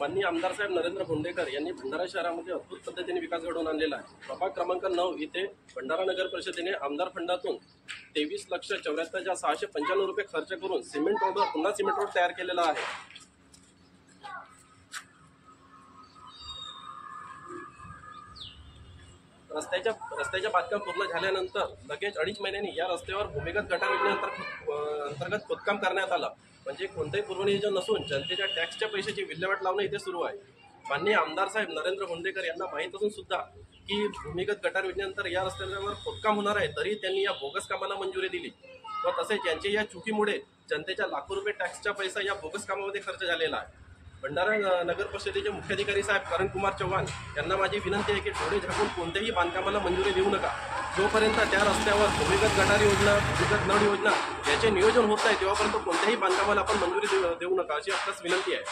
माननीय आमदार साहेब नरेंद्र भोंडेकर यांनी भंडारा शहरामध्ये अद्भुत पद्धतीने विकास घडवून आणलेला आहे। प्रभाग क्रमांक 9 इथे भंडारा नगर परिषदेने आमदार फंडातून 23,74,695 रुपये खर्च करून सिमेंट रोडवर पुन्हा सिमेंट रोड तयार केलेला आहे। रस्त्याच्या बांधकाम पूर्ण झाल्यानंतर लगेच 2.5 महिन्यांनी या रस्त्यावर भूमिगत गटार योजनेअंतर्गत खोदकाम करण्यात आलं। म्हणजे कोणतेही पूर्वनियोजन नसून जनतेच्या टॅक्सच्या पैशाची विल्हेवाट लावणं इथे सुरू आहे। माननीय आमदार साहेब नरेंद्र भोंडेकर यांना माहीत असून सुद्धा की भूमिगत गटार योजनेनंतर या रस्त्यावर खोदकाम होणार आहे, तरी त्यांनी या बोगस कामाला मंजुरी दिली व तसेच यांच्या या चुकीमुळे जनतेच्या लाखो रुपये टॅक्सचा पैसा या बोगस कामामध्ये खर्च झालेला आहे। भंडारा नगर परिषदेचे मुख्याधिकारी साहेब करण कुमार चव्हाण यांना माझी विनंती आहे की डोळे झाकून कोणत्याही बांधकामाला मंजुरी देऊ नका। जोपर्यंत त्या रस्त्यावर भूमिगत गटार योजना, भूमिगत नळ योजना याचे नियोजन होत आहे तेव्हापर्यंत कोणत्याही बांधकामाला आपण मंजुरी देऊ नका अशी आपल्यास विनंती आहे।